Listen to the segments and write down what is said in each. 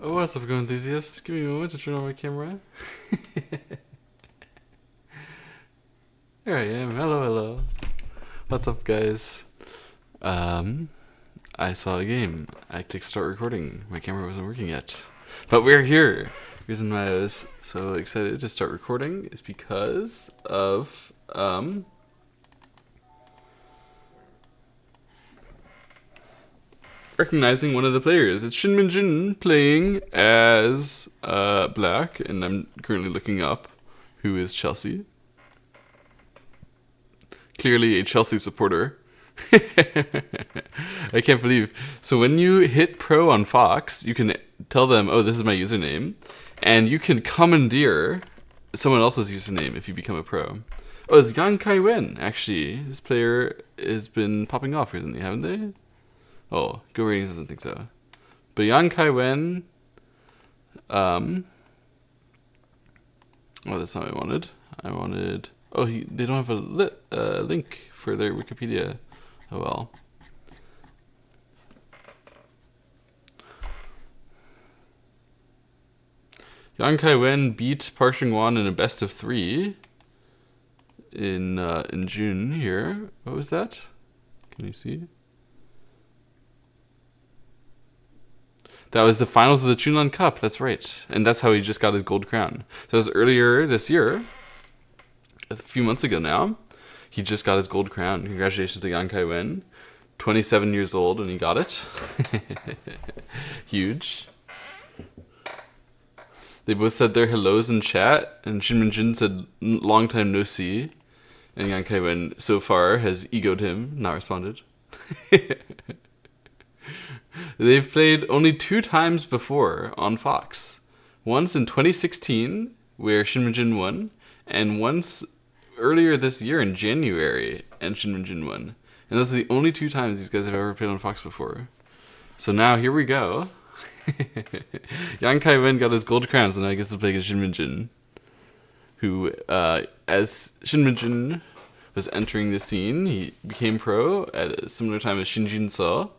Oh, what's up, going enthusiasts? Give me a moment to turn on my camera. Here I am. Hello, hello. What's up, guys? I saw a game. I clicked start recording. My camera wasn't working yet. But we're here. The reason why I was so excited to start recording is because of, recognizing one of the players. It's Shin Minjun playing as Black, and I'm currently looking up who is Chelsea. Clearly a Chelsea supporter. I can't believe. So when you hit pro on Fox, you can tell them, oh, this is my username, and you can commandeer someone else's username if you become a pro. Oh, it's Yang Kai-wen, actually. This player has been popping off recently, haven't they? Oh, Go Ratings doesn't think so. But Yang Kai-wen, oh, that's not what I wanted. Oh, they don't have a link for their Wikipedia. Oh well. Yang Kai-wen beat Park Seung-won in a best of 3 in June here. What was that? Can you see? That was the finals of the Chunlan Cup, that's right. And that's how he just got his gold crown. So it was earlier this year, a few months ago now, he just got his gold crown. Congratulations to Yang Kai-wen. 27 years old and he got it. Huge. They both said their hellos in chat, and Shin Min-jin said long time no see. And Yang Kai-wen so far has egoed him, not responded. They've played only 2 times before on Fox. Once in 2016, where Shin Min-jin won, and once earlier this year in January, and Shin Min-jin won. And those are the only 2 times these guys have ever played on Fox before. So now, here we go. Yang Kai-wen got his gold crown, so now he gets to play against Shin Min-jin. Who, as Shin Min-jin was entering the scene, he became pro at a similar time as Shin Jin-so.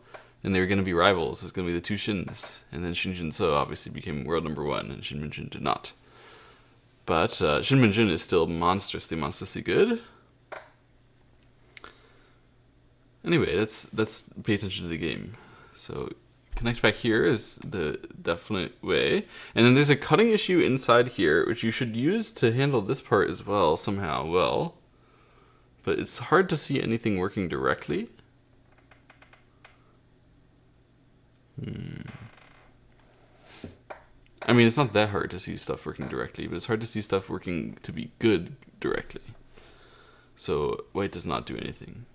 And they were going to be rivals. It's going to be the 2 Shins. And then Shin Jin-so obviously became world number 1, and Shin Min-jin did not. But Shin Min-jin is still monstrously good. Anyway, let's pay attention to the game. So connect back here is the definite way. And then there's a cutting issue inside here, which you should use to handle this part as well, somehow. Well, but it's hard to see anything working directly. I mean, it's not that hard to see stuff working directly, but it's hard to see stuff working to be good directly. So white does not do anything.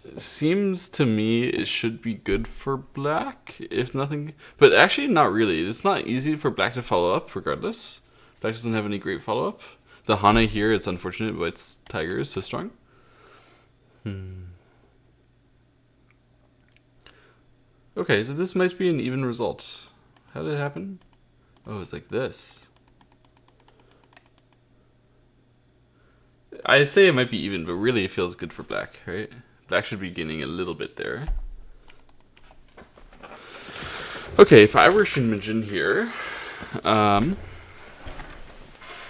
It seems to me it should be good for black, if nothing. But actually, not really. It's not easy for black to follow up, regardless. Black doesn't have any great follow-up. The Hana here, it's unfortunate, but its tiger is so strong. Okay, so this might be an even result. How did it happen? Oh, it's like this. I say it might be even, but really it feels good for black, right? Black should be gaining a little bit there. Okay, if I were Shin Min-jin here,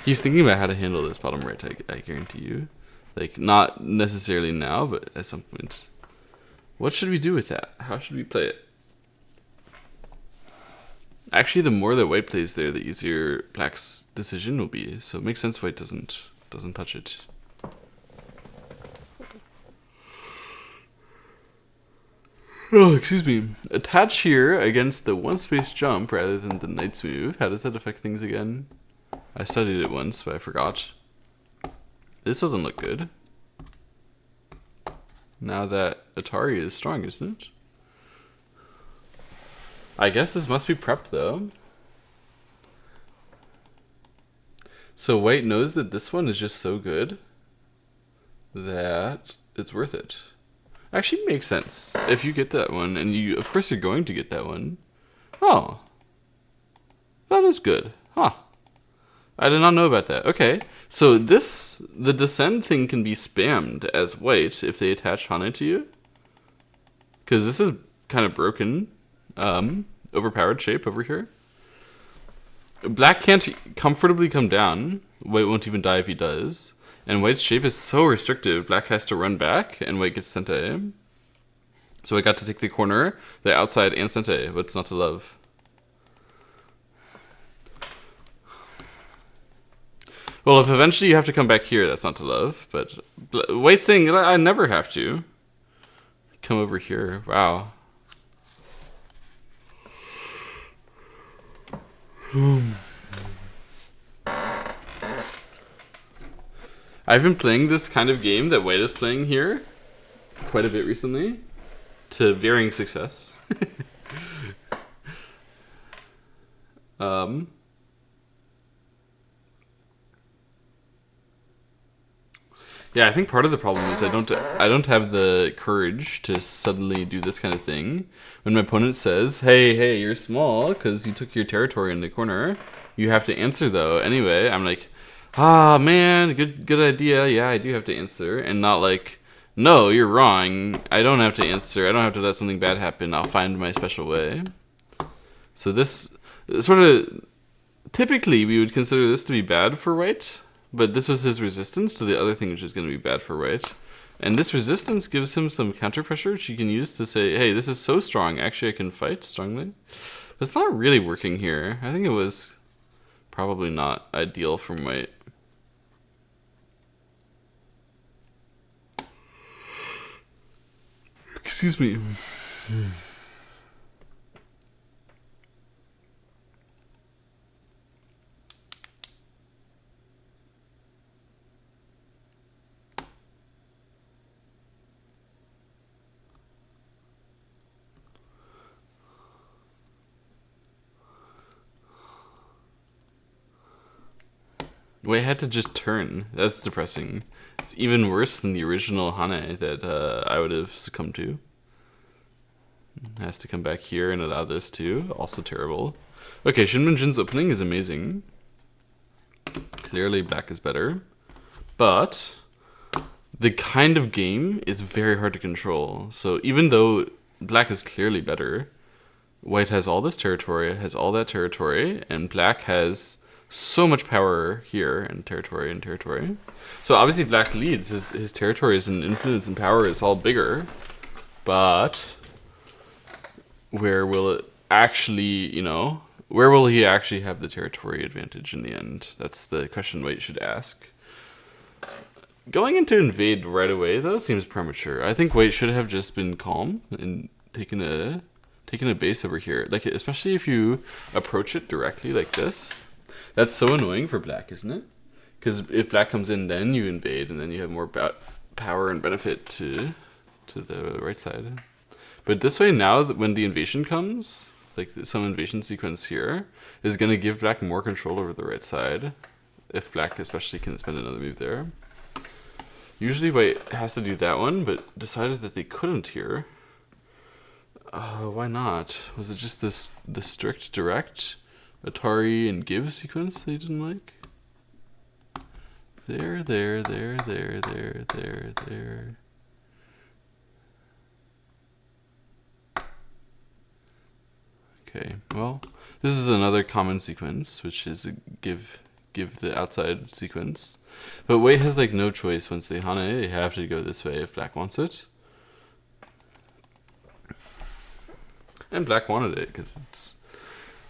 he's thinking about how to handle this bottom right, I guarantee you. Like, not necessarily now, but at some point. What should we do with that? How should we play it? Actually, the more that white plays there, the easier black's decision will be. So it makes sense white doesn't touch it. Oh, excuse me. Attach here against the 1-space jump rather than the knight's move. How does that affect things again? I studied it once, but I forgot. This doesn't look good. Now that Atari is strong, isn't it? I guess this must be prepped, though. So white knows that this one is just so good that it's worth it. Actually makes sense. If you get that one, and you, of course you're going to get that one. Oh. That is good. Huh. I did not know about that. Okay. So the descend thing can be spammed as white if they attach Hana to you. Because this is kind of broken. overpowered shape over here. Black can't comfortably come down. White won't even die if he does. And white's shape is so restrictive, black has to run back, and white gets sente. So I got to take the corner, the outside, and sente. What's not to love? Well, if eventually you have to come back here, that's not to love. But white's saying, I never have to. Come over here. Wow. I've been playing this kind of game that white is playing here quite a bit recently, to varying success. Yeah, I think part of the problem is I don't have the courage to suddenly do this kind of thing. When my opponent says, hey, you're small because you took your territory in the corner. You have to answer though. Anyway, I'm like, man, good idea. Yeah, I do have to answer. And not like, no, you're wrong. I don't have to answer. I don't have to let something bad happen. I'll find my special way. So this sort of, typically we would consider this to be bad for white. But this was his resistance to the other thing, which is going to be bad for white. And this resistance gives him some counter pressure, which you can use to say, hey, this is so strong. Actually, I can fight strongly. But it's not really working here. I think it was probably not ideal for white. Excuse me. White had to just turn. That's depressing. It's even worse than the original Hane that I would have succumbed to. Has to come back here and allow this too. Also terrible. Okay, Shin Minjun's opening is amazing. Clearly black is better. But the kind of game is very hard to control. So even though black is clearly better, white has all this territory, has all that territory, and black has so much power here and territory. So obviously black leads. His territories and influence and power is all bigger. But where will it actually, where will he actually have the territory advantage in the end? That's the question white should ask. Going into invade right away, though, seems premature. I think white should have just been calm and taken a base over here. Like, especially if you approach it directly like this. That's so annoying for black, isn't it? Because if black comes in, then you invade, and then you have more power and benefit to the right side. But this way, now that when the invasion comes, like some invasion sequence here, is going to give black more control over the right side. If black especially can spend another move there. Usually white has to do that one, but decided that they couldn't here. Why not? Was it just the strict direct Atari and give sequence they didn't like? There. Okay, well, this is another common sequence, which is a give the outside sequence. But white has like no choice once they Hane, they have to go this way if black wants it. And black wanted it, because it's,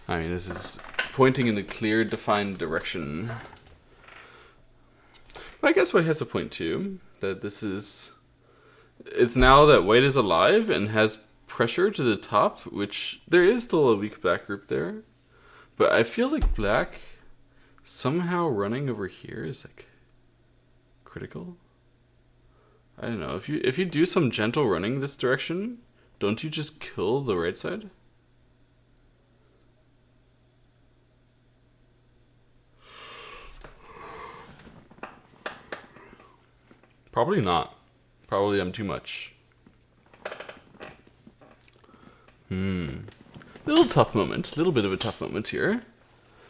this is pointing in a clear, defined direction. But I guess white has a point too, that it's now that white is alive and has pressure to the top, which there is still a weak black group there. But I feel like black somehow running over here is like critical. I don't know, if you do some gentle running this direction, don't you just kill the right side? Probably not. Probably I'm too much. Little tough moment. Little bit of a tough moment here.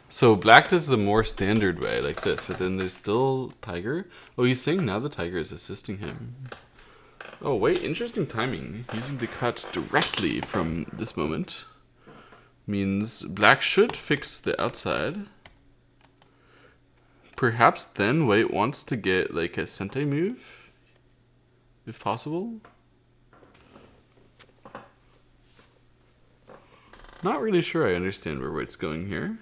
So black does the more standard way, like this, but then there's still tiger. Oh, he's saying now the tiger is assisting him. Oh, wait, interesting timing. Using the cut directly from this moment. means black should fix the outside. Perhaps then white wants to get like a sente move, if possible. Not really sure I understand where white's going here.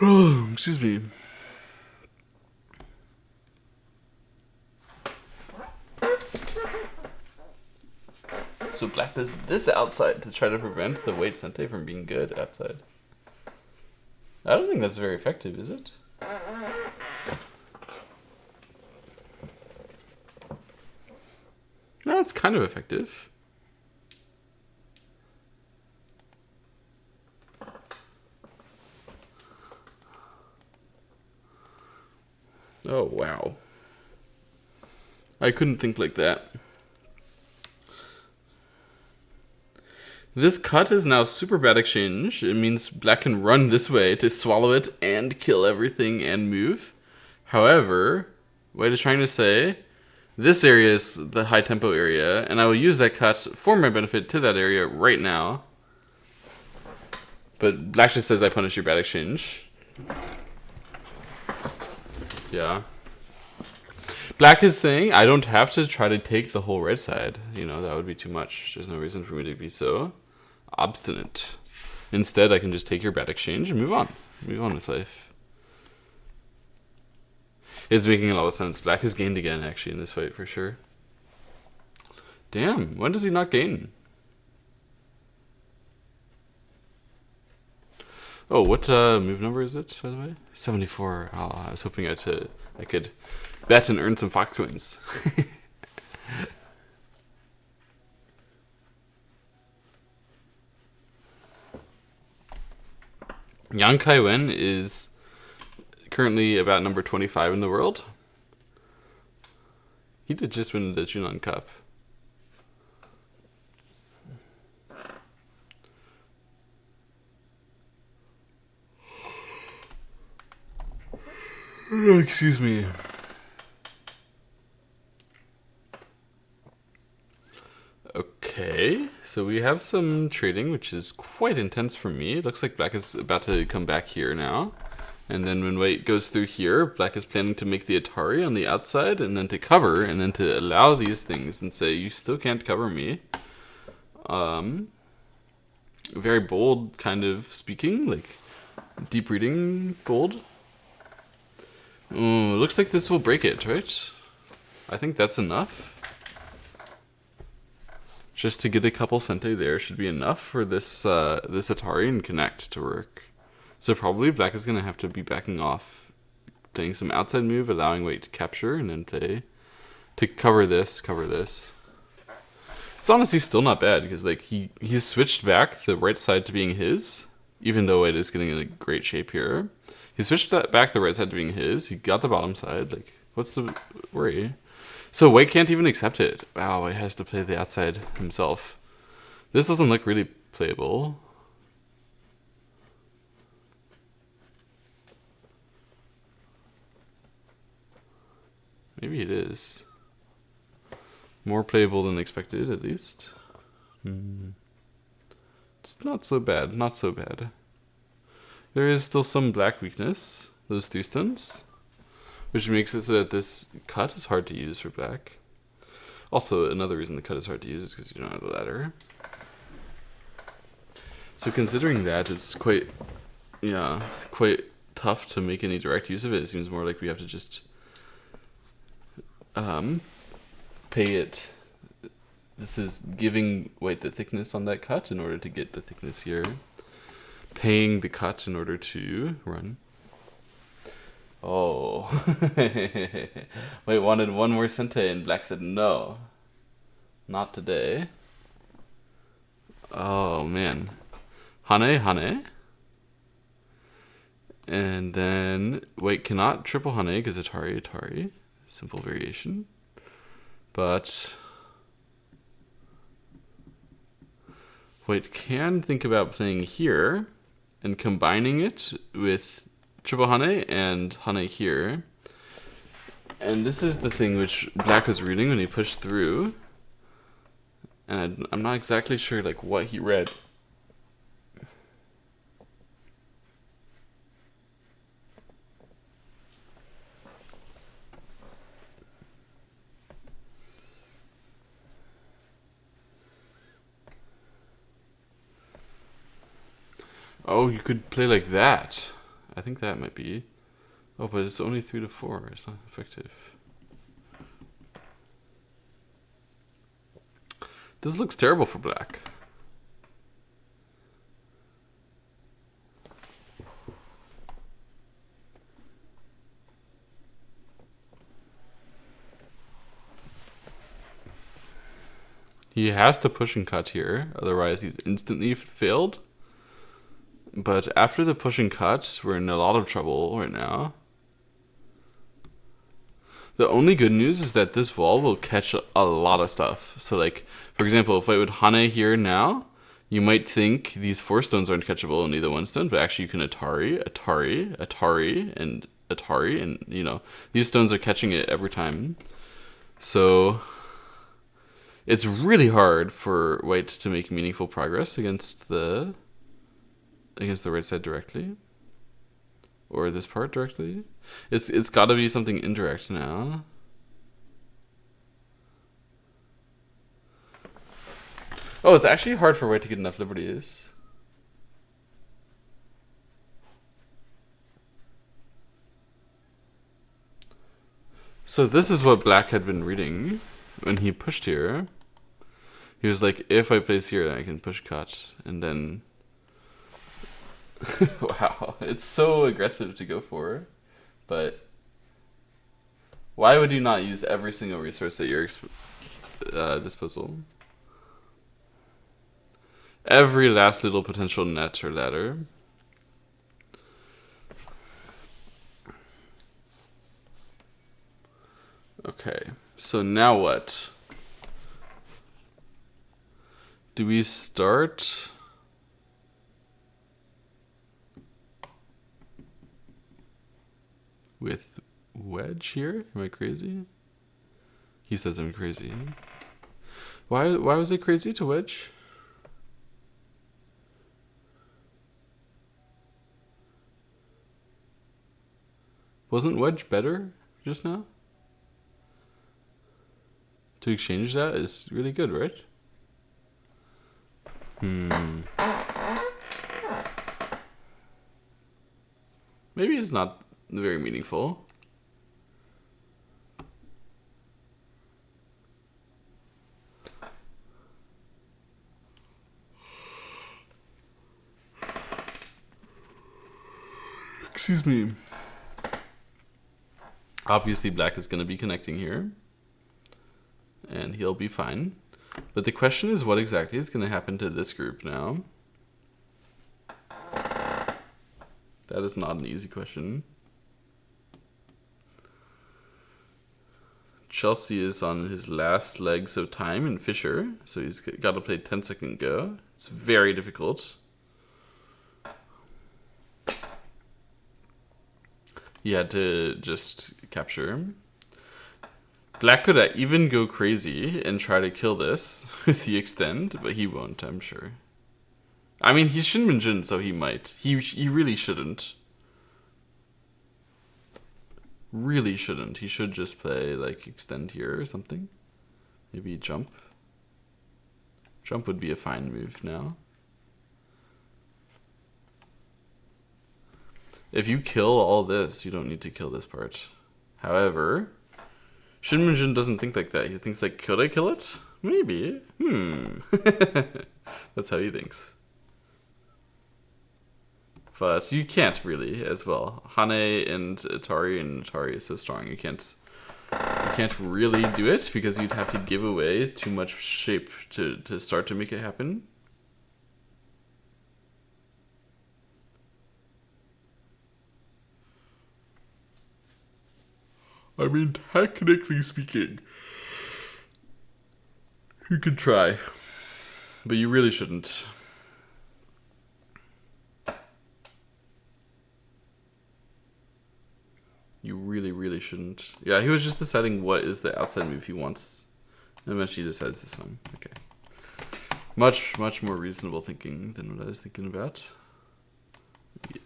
Oh, excuse me. So black does this outside to try to prevent the white sente from being good outside. I don't think that's very effective, is it? No, it's kind of effective. Oh, wow. I couldn't think like that. This cut is now super bad exchange. It means black can run this way to swallow it and kill everything and move. However, white is trying to say, this area is the high tempo area, and I will use that cut for my benefit to that area right now. But black just says I punish your bad exchange. Yeah. Black is saying I don't have to try to take the whole right side. You know, that would be too much. There's no reason for me to be so obstinate. Instead, I can just take your bad exchange and move on. Move on with life. It's making a lot of sense. Black has gained again, actually, in this fight, for sure. Damn, when does he not gain? Oh, what move number is it, by the way? 74. Oh, I was hoping I could bet and earn some Fox coins. Yang Kai-wen is currently about number 25 in the world. He did just win the Junon Cup. Excuse me. Okay, so we have some trading, which is quite intense for me. It looks like black is about to come back here now. And then when white goes through here, black is planning to make the Atari on the outside, and then to cover, and then to allow these things and say, you still can't cover me. Very bold kind of speaking, like deep reading bold. Ooh, looks like this will break it, right? I think that's enough. Just to get a couple sente there should be enough for this this Atari and connect to work. So probably black is going to have to be backing off, playing some outside move, allowing white to capture, and then play to cover this, cover this. It's honestly still not bad, because like he's switched back the right side to being his, even though white is getting in a great shape here. He switched that back the right side to being his. He got the bottom side. Like, what's the worry? So white can't even accept it. Wow, white has to play the outside himself. This doesn't look really playable. Maybe it is. More playable than expected, at least. It's not so bad, not so bad. There is still some black weakness, those 3 stuns, which makes it so that this cut is hard to use for black. Also, another reason the cut is hard to use is because you don't have the ladder. So considering that, it's quite tough to make any direct use of it. It seems more like we have to just pay it. This is giving white the thickness on that cut in order to get the thickness here. Paying the cut in order to run. Oh. White wanted one more sente and black said no. Not today. Oh man. Hane, Hane. And then white cannot triple Hane because Atari, Atari. Simple variation. But white can think about playing here and combining it with triple Hane and Hane here. And this is the thing which Black was reading when he pushed through. And I'm not exactly sure like what he read. Oh, you could play like that. I think that might be. Oh, but it's only 3 to 4. It's not effective. This looks terrible for Black. He has to push and cut here, otherwise he's instantly failed. But after the push and cut, we're in a lot of trouble right now. The only good news is that this wall will catch a lot of stuff. So like, for example, if I would Hane here now, you might think these 4 stones aren't catchable, only the 1 stone, but actually you can Atari, and Atari, and you know, these stones are catching it every time. So it's really hard for white to make meaningful progress against the right side directly. Or this part directly. It's got to be something indirect now. Oh, it's actually hard for white to get enough liberties. So this is what Black had been reading when he pushed here. He was like, if I place here, then I can push cut. And then... wow, it's so aggressive to go for. But why would you not use every single resource at your disposal? Every last little potential net or ladder. Okay, so now what? Do we start... with wedge here? Am I crazy? He says I'm crazy. Why was it crazy to wedge? Wasn't wedge better just now? To exchange that is really good, right? Maybe it's not very meaningful. Excuse me. Obviously Black is going to be connecting here. And he'll be fine. But the question is, what exactly is going to happen to this group now? That is not an easy question. Chelsea is on his last legs of time in Fisher, so he's got to play 10-second go. It's very difficult. He had to just capture. Black could even go crazy and try to kill this with the extend, but he won't, I'm sure. I mean, he's Shin Minjun, so he might. He really shouldn't. Really shouldn't. He should just play, like, extend here or something. Maybe jump. Jump would be a fine move now. If you kill all this, you don't need to kill this part. However, Shin Minjun doesn't think like that. He thinks like, could I kill it? Maybe. That's how he thinks. But you can't really as well. Hane and Atari is so strong. You can't really do it because you'd have to give away too much shape to start to make it happen. I mean, technically speaking, you could try, but you really shouldn't. You really, really shouldn't. Yeah, he was just deciding what is the outside move he wants. And eventually he decides this one. Okay. Much more reasonable thinking than what I was thinking about.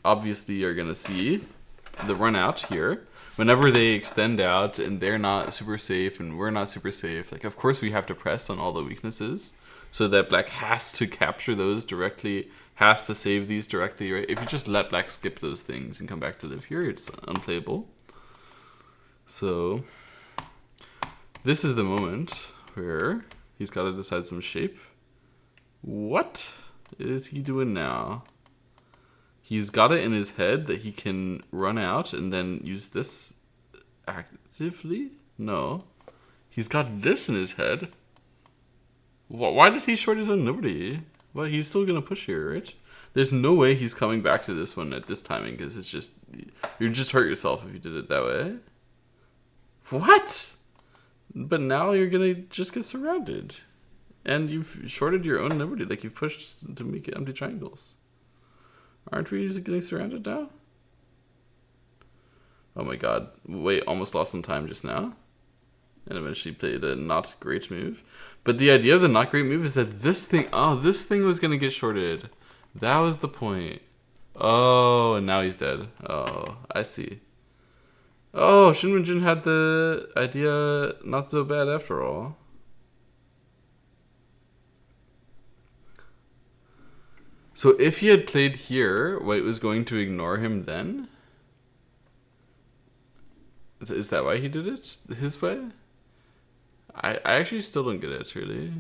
Obviously, you're going to see the run out here. Whenever they extend out and they're not super safe and we're not super safe, like, of course we have to press on all the weaknesses so that black has to capture those directly, has to save these directly, right? If you just let black skip those things and come back to live here, it's unplayable. So this is the moment where he's got to decide some shape. What is he doing now? He's got it in his head that he can run out and then use this actively? No. He's got this in his head. Why did he short his own nobody? Well, he's still going to push here, right? There's no way he's coming back to this one at this timing because it's just... You'd just hurt yourself if you did it that way. What? But now you're going to just get surrounded. And you've shorted your own nobody. Like, you've pushed to make it empty triangles. Aren't we getting surrounded now? Oh my god. Wait, almost lost some time just now. And eventually played a not great move. But the idea of the not great move is that this thing... Oh, this thing was going to get shorted. That was the point. Oh, and now he's dead. Oh, I see. Oh, Shin Minjun had the idea not so bad after all. So if he had played here, White was going to ignore him then? Is that why he did it? His way? I actually still don't get it, really.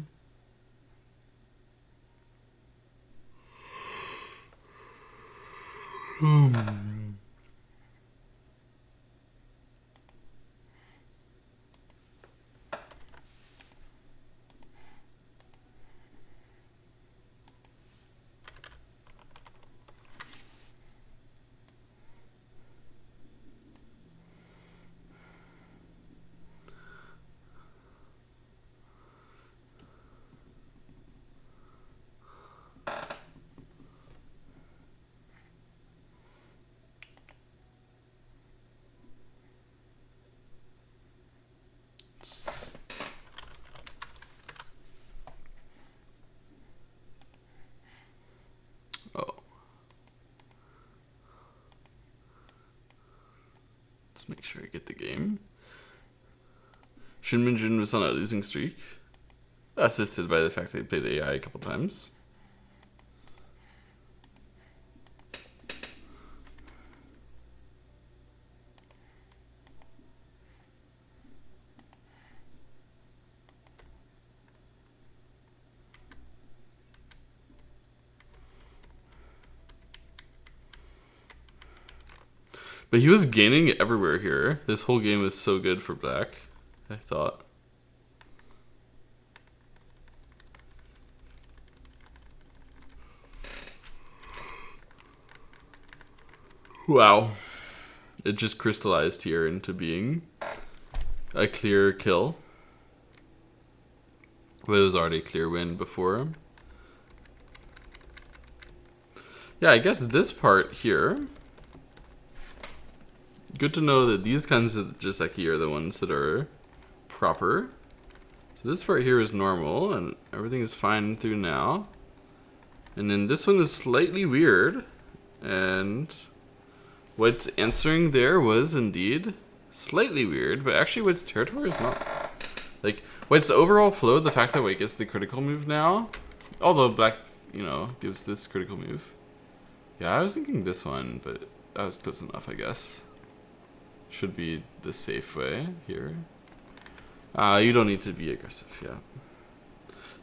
Oh. Let's make sure I get the game. Shin Minjun was on a losing streak, assisted by the fact that he played AI a couple times. But he was gaining everywhere here. This whole game was so good for black, I thought. Wow. It just crystallized here into being a clear kill. But it was already a clear win before him. Yeah, I guess this part here... Good to know that these kinds of Jiseki are the ones that are proper. So this part here is normal, and everything is fine through now. And then this one is slightly weird, and what's answering there was indeed slightly weird, but actually White's territory is not. Like, White's overall flow, the fact that White gets the critical move now, although black, you know, gives this critical move. Yeah, I was thinking this one, but that was close enough, I guess. Should be the safe way here. You don't need to be aggressive, yeah.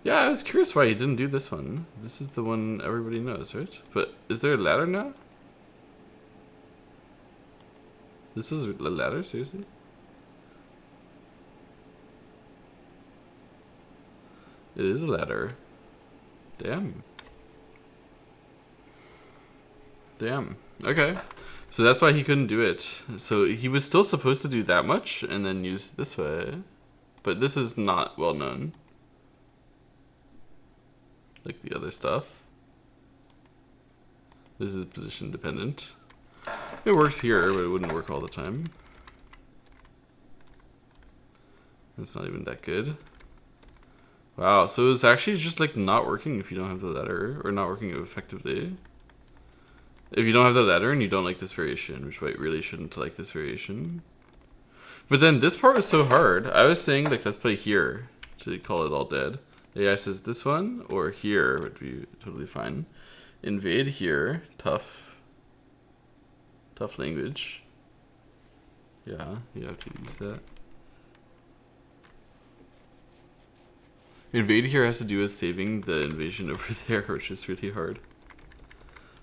Yeah, I was curious why he didn't do this one. This is the one everybody knows, right? But is there a ladder now? This is a ladder, seriously? It is a ladder. Damn. Damn. Okay. So that's why he couldn't do it. So he was still supposed to do that much and then use this way. But this is not well known. Like the other stuff. This is position dependent. It works here, but it wouldn't work all the time. It's not even that good. Wow, so it's actually just like not working if you don't have the ladder, or not working effectively. If you don't have the ladder and you don't like this variation, which white really shouldn't like this variation. But then this part was so hard. I was saying like let's play here to call it all dead. The guy says this one or here would be totally fine. Invade here, tough language. Yeah, you have to use that. Invade here has to do with saving the invasion over there, which is really hard.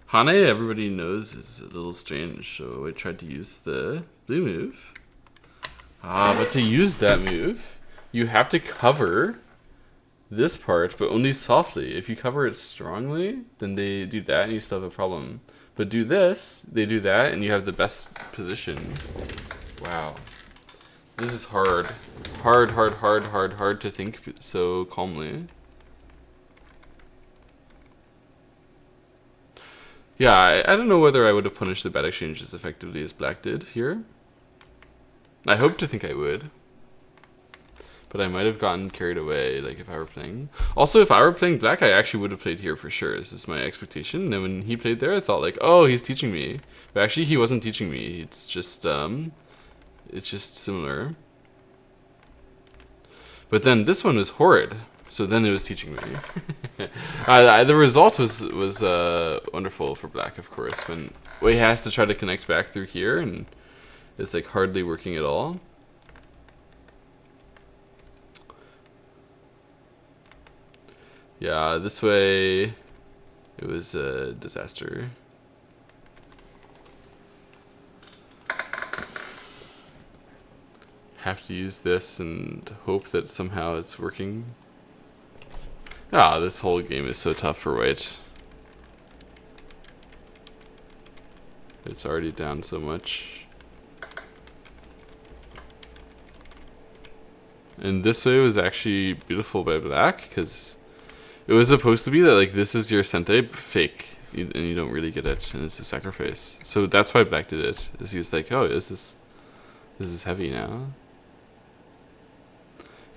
Hane, everybody knows, is a little strange, so I tried to use the blue move. But to use that move, you have to cover this part, but only softly. If you cover it strongly, then they do that and you still have a problem. But do this, they do that, and you have the best position. Wow. This is hard. Hard to think so calmly. Yeah, I don't know whether I would have punished the bad exchange as effectively as Black did here. I hope to think I would. But I might have gotten carried away, like if I were playing. Also, if I were playing Black, I actually would have played here for sure. This is my expectation. And then when he played there, I thought like, oh, he's teaching me. But actually, he wasn't teaching me. It's just similar. But then this one was horrid. So then it was teaching me. The result was wonderful for Black, of course. When he has to try to connect back through here, and it's like hardly working at all. Yeah, this way it was a disaster. Have to use this and hope that somehow it's working. This whole game is so tough for white. It's already down so much. And this way was actually beautiful by Black, because it was supposed to be that like this is your Sente fake, and you don't really get it, and it's a sacrifice. So that's why Black did it. Is he was like, oh, this is heavy now.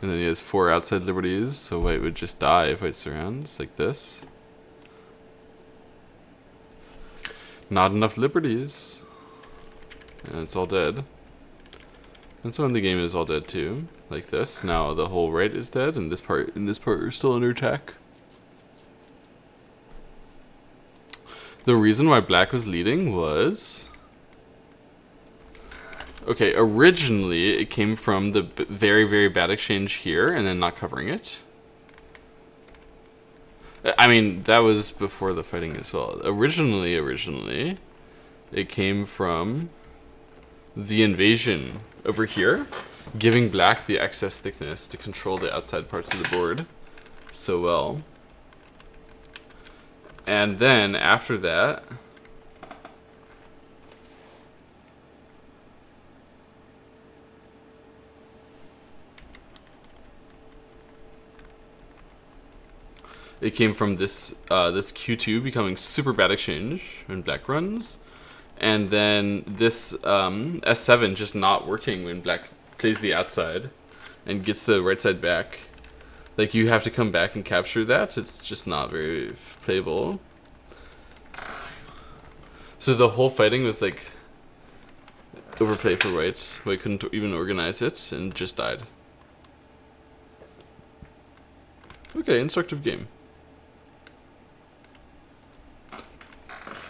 And then he has 4 outside liberties, so white would just die if white surrounds, like this. Not enough liberties. And it's all dead. And so in the game is all dead too, like this. Now the whole right is dead, and this part are still under attack. The reason why Black was leading was... Okay, originally it came from the very, very bad exchange here and then not covering it. I mean, that was before the fighting as well. Originally, it came from the invasion over here, giving Black the excess thickness to control the outside parts of the board so well. And then after that... It came from this this Q2 becoming super bad exchange when Black runs, and then this S7 just not working when Black plays the outside and gets the right side back. Like, you have to come back and capture that. It's just not very playable. So the whole fighting was like overplay for white. White couldn't even organize it and just died. Okay, instructive game.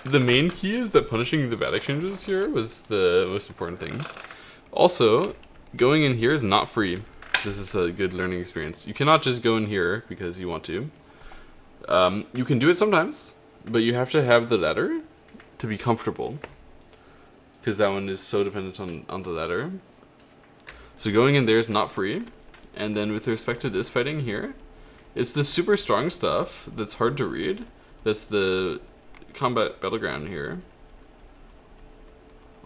The main key is that punishing the bad exchanges here was the most important thing. Also, going in here is not free. This is a good learning experience. You cannot just go in here because you want to. You can do it sometimes, but you have to have the ladder to be comfortable, because that one is so dependent on the ladder. So going in there is not free. And then with respect to this fighting here, it's the super strong stuff that's hard to read. That's the combat battleground here.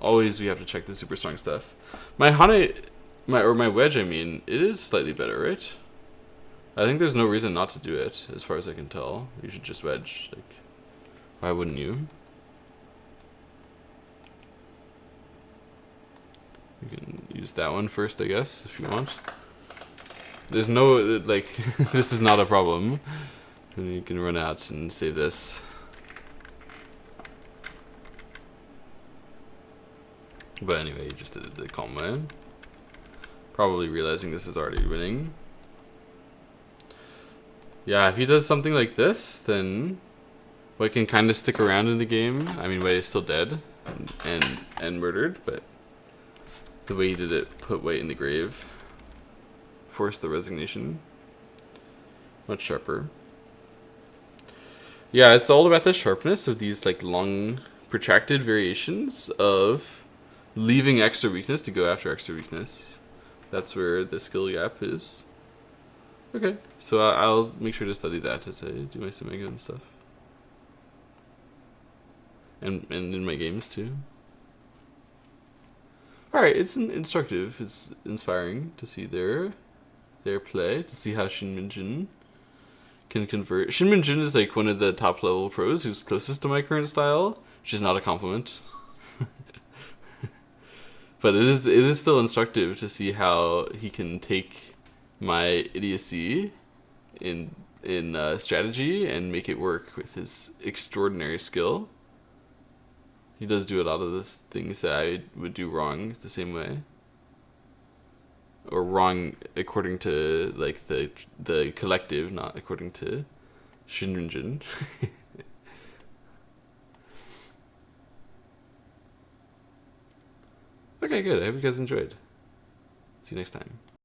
Always we have to check the super strong stuff. My Hane, my wedge, I mean, it is slightly better, right? I think there's no reason not to do it, as far as I can tell. You should just wedge. Like, why wouldn't you? You can use that one first, I guess, if you want. There's no, like, this is not a problem. And you can run out and save this. But anyway, you just did it the calm way. Probably realizing this is already winning. Yeah, if he does something like this, then White can kind of stick around in the game. I mean, White is still dead and murdered, but the way he did it put White in the grave. Forced the resignation. Much sharper. Yeah, it's all about the sharpness of these like long, protracted variations of leaving extra weakness to go after extra weakness. That's where the skill gap is. Okay, so I'll make sure to study that as I do my Summega and stuff. And in my games too. Alright, it's instructive. It's inspiring to see their play, to see how Shin Minjun can convert. Shin Minjun is like one of the top level pros who's closest to my current style, which is not a compliment. But it is still instructive to see how he can take my idiocy in strategy and make it work with his extraordinary skill. He does do a lot of the things that I would do wrong the same way, or wrong according to like the collective, not according to Shinrinjin. Okay, good. I hope you guys enjoyed. See you next time.